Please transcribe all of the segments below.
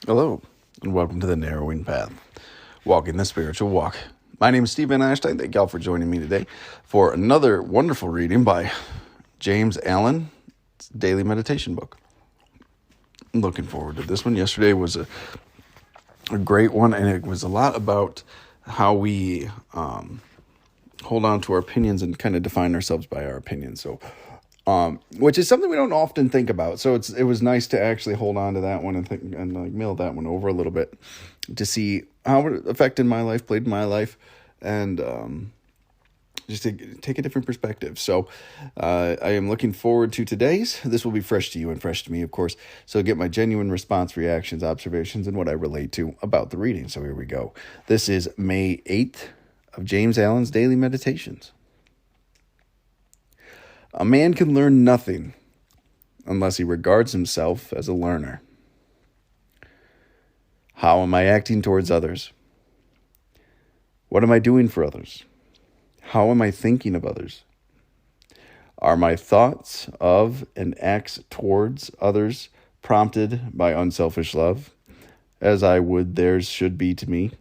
Hello, and welcome to the Narrowing Path, walking the spiritual walk. My name is Stephen Einstein. Thank y'all for joining me today for another wonderful reading by James Allen, Daily Meditation book. I'm looking forward to this one. Yesterday was a great one, and it was a lot about how we hold on to our opinions and kind of define ourselves by our opinions. So, which is something we don't often think about. So it was nice to actually hold on to that one and think and like mill that one over a little bit to see how it affected my life, played in my life, and just to take a different perspective. So I am looking forward to today's. This will be fresh to you and fresh to me, of course. So get my genuine response, reactions, observations, and what I relate to about the reading. So here we go. This is May 8th of James Allen's Daily Meditations. A man can learn nothing unless he regards himself as a learner. How am I acting towards others? What am I doing for others? How am I thinking of others? Are my thoughts of and acts towards others prompted by unselfish love, as I would theirs should be to me?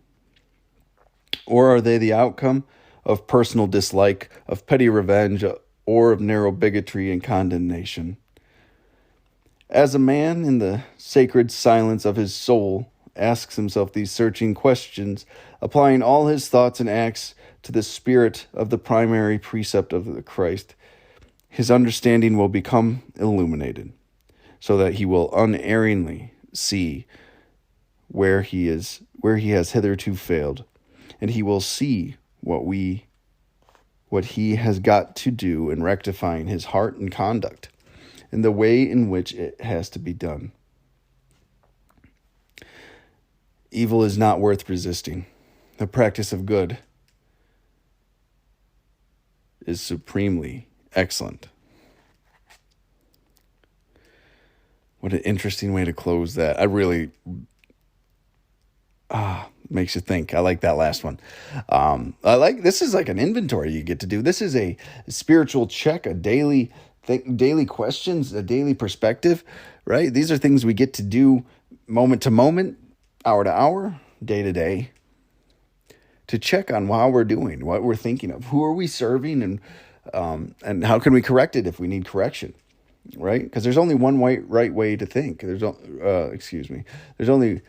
Or are they the outcome of personal dislike, of petty revenge, or of narrow bigotry and condemnation? As a man in the sacred silence of his soul asks himself these searching questions, applying all his thoughts and acts to the spirit of the primary precept of the Christ, his understanding will become illuminated, so that he will unerringly see where he has hitherto failed, and he will see what he has got to do in rectifying his heart and conduct, and the way in which it has to be done. Evil is not worth resisting. The practice of good is supremely excellent. What an interesting way to close that. I really makes you think. I like that last one. This is like an inventory you get to do. This is a spiritual check, a daily questions, a daily perspective, right? These are things we get to do moment to moment, hour to hour, day to day, to check on how we're doing, what we're thinking of, who are we serving, and how can we correct it if we need correction, right? Because there's only one right way to think. There's only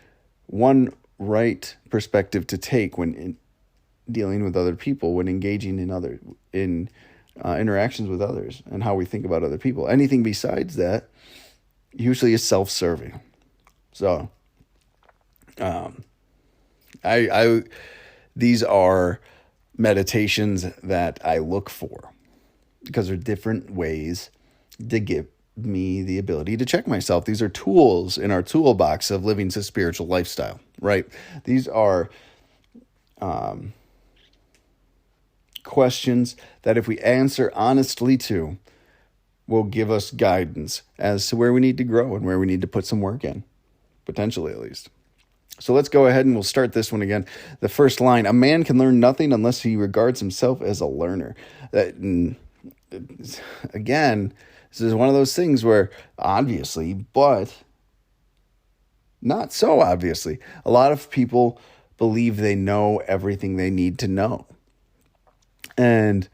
one right perspective to take when dealing with other people, when engaging in interactions with others, and how we think about other people. Anything besides that usually is self-serving. So, these are meditations that I look for because they're different ways to give me the ability to check myself. These are tools in our toolbox of living a spiritual lifestyle, right? These are questions that if we answer honestly to, will give us guidance as to where we need to grow and where we need to put some work in, potentially at least. So let's go ahead and we'll start this one again. The first line: a man can learn nothing unless he regards himself as a learner. Again, this is one of those things where obviously, but not so obviously, a lot of people believe they know everything they need to know. And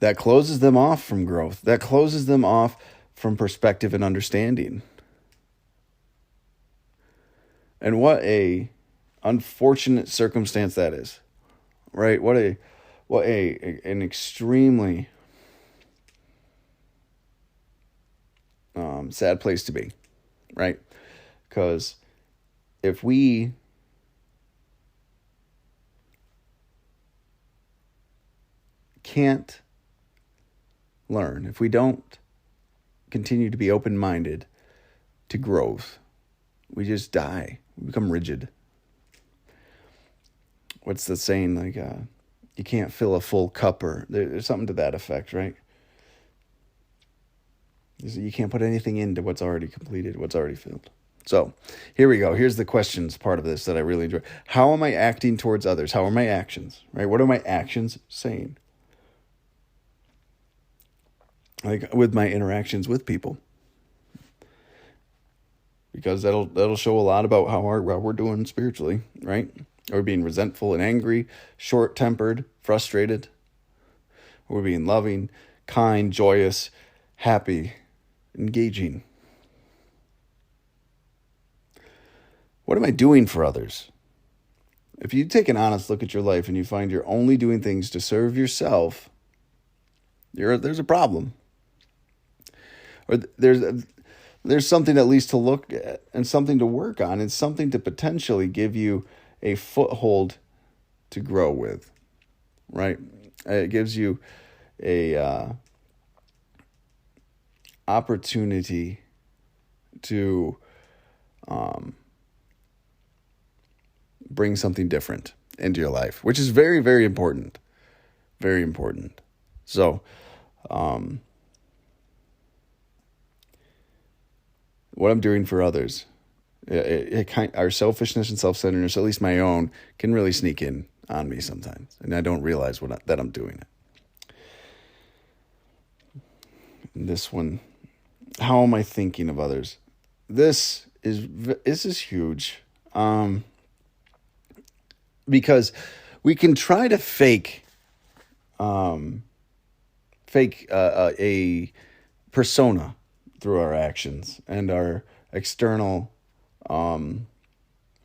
that closes them off from growth. That closes them off from perspective and understanding. And what a unfortunate circumstance that is, right? What an extremely sad place to be, right? Because if we can't learn, if we don't continue to be open-minded to growth, we just die. We become rigid. What's the saying? Like, you can't fill a full cup, or there's something to that effect, right? You can't put anything into what's already completed, what's already filled. So here we go. Here's the questions part of this that I really enjoy. How am I acting towards others? How are my actions, right? What are my actions saying? Like with my interactions with people. because that'll show a lot about how we're doing spiritually, right? Are we being resentful and angry, short-tempered, frustrated? Are we being loving, kind, joyous, happy, engaging? What am I doing for others? If you take an honest look at your life and you find you're only doing things to serve yourself, there's a problem. Or there's something at least to look at and something to work on and something to potentially give you a foothold to grow with, right? It gives you a opportunity to bring something different into your life, which is very, very important. Very important. So, what I'm doing for others, our selfishness and self-centeredness, at least my own, can really sneak in on me sometimes, and I don't realize that I'm doing it. And this one, how am I thinking of others? This is huge, because we can try to fake a persona through our actions and our external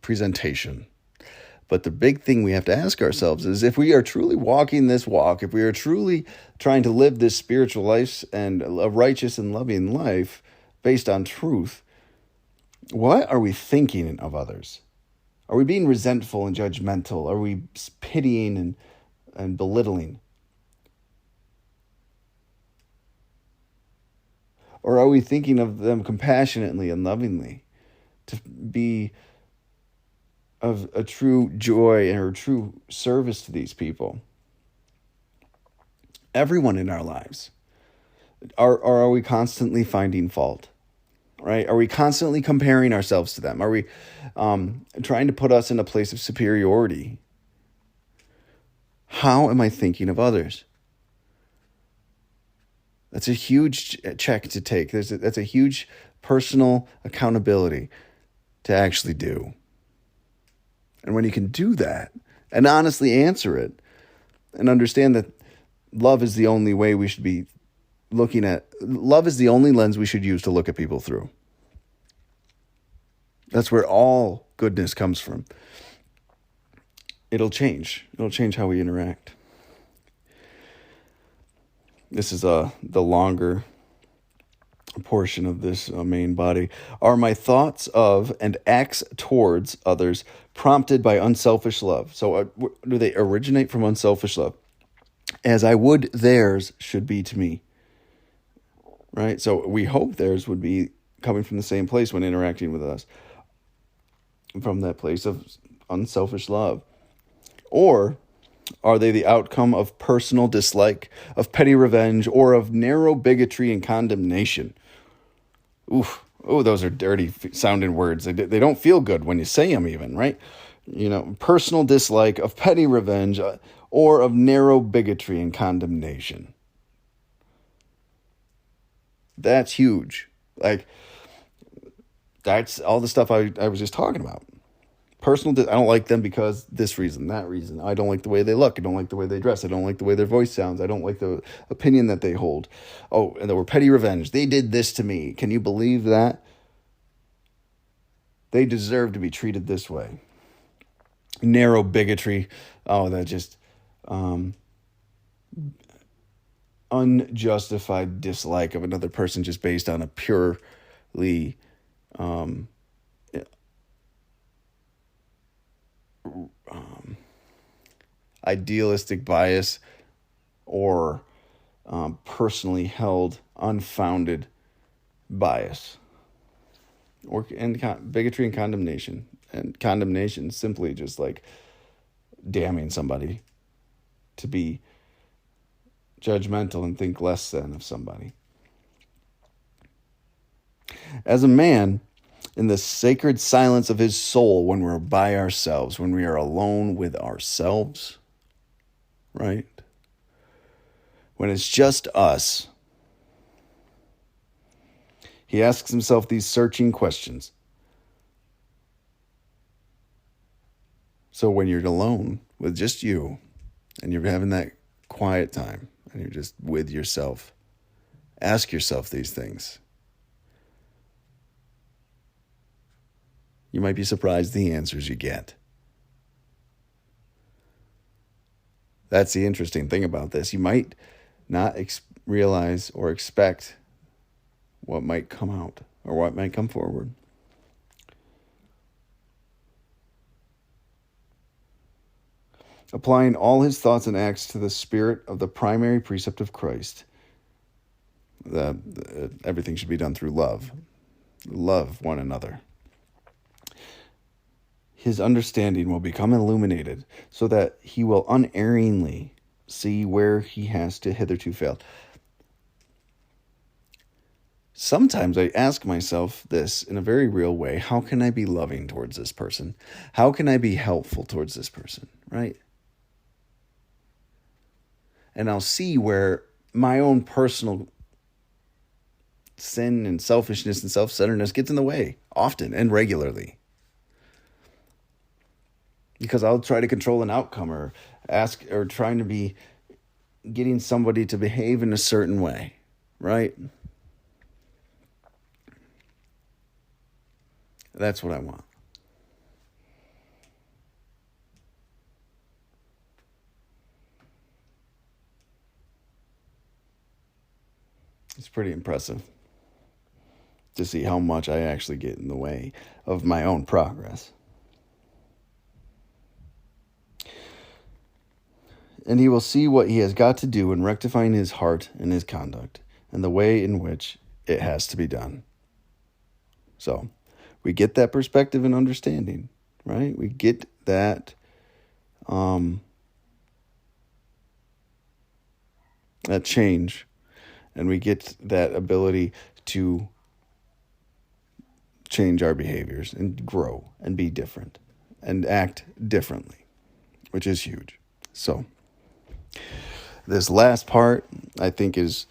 presentation. But the big thing we have to ask ourselves is, if we are truly walking this walk, if we are truly trying to live this spiritual life and a righteous and loving life based on truth, what are we thinking of others? Are we being resentful and judgmental? Are we pitying and belittling? Or are we thinking of them compassionately and lovingly to be of a true joy or true service to these people? Everyone in our lives. Are we constantly finding fault? Right? Are we constantly comparing ourselves to them? Are we trying to put us in a place of superiority? How am I thinking of others? That's a huge check to take. That's a huge personal accountability to actually do. And when you can do that and honestly answer it and understand that love is the only way we should be looking at, love is the only lens we should use to look at people through. That's where all goodness comes from. It'll change. It'll change how we interact. This is the longer portion of this main body. Are my thoughts of and acts towards others prompted by unselfish love? So do they originate from unselfish love? As I would theirs should be to me. Right? So we hope theirs would be coming from the same place when interacting with us. From that place of unselfish love. Or are they the outcome of personal dislike, of petty revenge, or of narrow bigotry and condemnation? Oof. Oh, those are dirty sounding words. They don't feel good when you say them even, right? Personal dislike, of petty revenge, or of narrow bigotry and condemnation. That's huge. That's all the stuff I was just talking about. I don't like them because this reason, that reason. I don't like the way they look. I don't like the way they dress. I don't like the way their voice sounds. I don't like the opinion that they hold. Oh, and they were petty revenge. They did this to me. Can you believe that? They deserve to be treated this way. Narrow bigotry. Oh, that just unjustified dislike of another person just based on a purely idealistic bias or personally held unfounded bias and bigotry and condemnation simply just like damning somebody to be judgmental and think less than of somebody. As a man, in the sacred silence of his soul, when we're by ourselves, when we are alone with ourselves, right? When it's just us, he asks himself these searching questions. So when you're alone with just you and you're having that quiet time and you're just with yourself, ask yourself these things. You might be surprised the answers you get. That's the interesting thing about this. You might not realize or expect what might come out or what might come forward. Applying all his thoughts and acts to the spirit of the primary precept of Christ. Everything should be done through love. Love one another. His understanding will become illuminated so that he will unerringly see where he has hitherto failed. Sometimes I ask myself this in a very real way. How can I be loving towards this person? How can I be helpful towards this person, right? And I'll see where my own personal sin and selfishness and self-centeredness gets in the way often and regularly. Because I'll try to control an outcome or trying to be getting somebody to behave in a certain way, right? That's what I want. It's pretty impressive to see how much I actually get in the way of my own progress. And he will see what he has got to do in rectifying his heart and his conduct and the way in which it has to be done. So we get that perspective and understanding, right? We get that that change, and we get that ability to change our behaviors and grow and be different and act differently, which is huge. So this last part, I think, is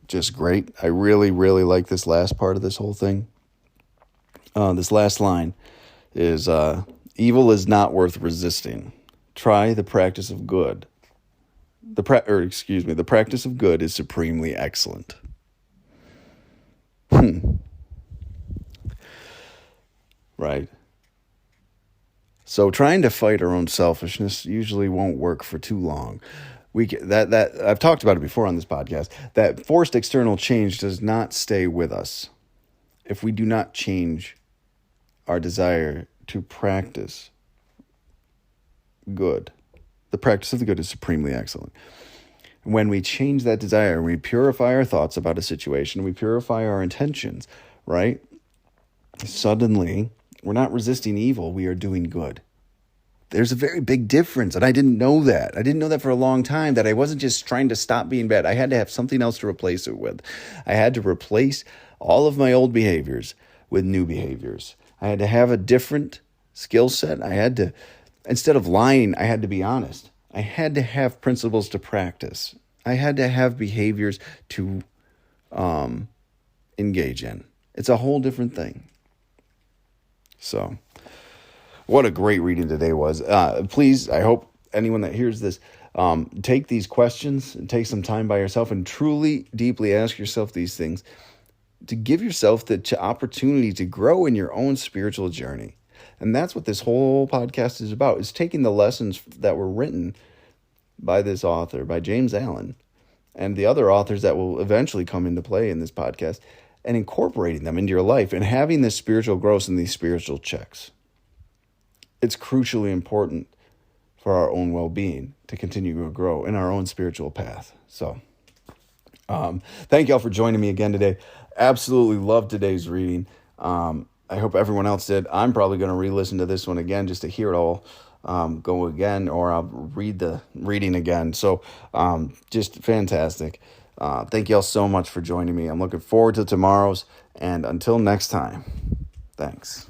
just great. I really, really like this last part of this whole thing. This last line is, evil is not worth resisting. Try the practice of good. The practice of good is supremely excellent. Right. So trying to fight our own selfishness usually won't work for too long. That I've talked about it before on this podcast. That forced external change does not stay with us if we do not change our desire to practice good. The practice of the good is supremely excellent. When we change that desire, we purify our thoughts about a situation, we purify our intentions, right? Suddenly, we're not resisting evil, we are doing good. There's a very big difference, and I didn't know that. I didn't know that for a long time, that I wasn't just trying to stop being bad. I had to have something else to replace it with. I had to replace all of my old behaviors with new behaviors. I had to have a different skill set. I had to, instead of lying, I had to be honest. I had to have principles to practice. I had to have behaviors to engage in. It's a whole different thing. So, what a great reading today was. Please, I hope anyone that hears this, take these questions and take some time by yourself and truly, deeply ask yourself these things to give yourself the opportunity to grow in your own spiritual journey. And that's what this whole podcast is about, is taking the lessons that were written by this author, by James Allen, and the other authors that will eventually come into play in this podcast, and incorporating them into your life and having this spiritual growth and these spiritual checks. It's crucially important for our own well-being to continue to grow in our own spiritual path. So, thank y'all for joining me again today. Absolutely loved today's reading. I hope everyone else did. I'm probably going to re-listen to this one again just to hear it all go again, or I'll read the reading again. So, just fantastic. Thank y'all so much for joining me. I'm looking forward to tomorrow's, and until next time, thanks.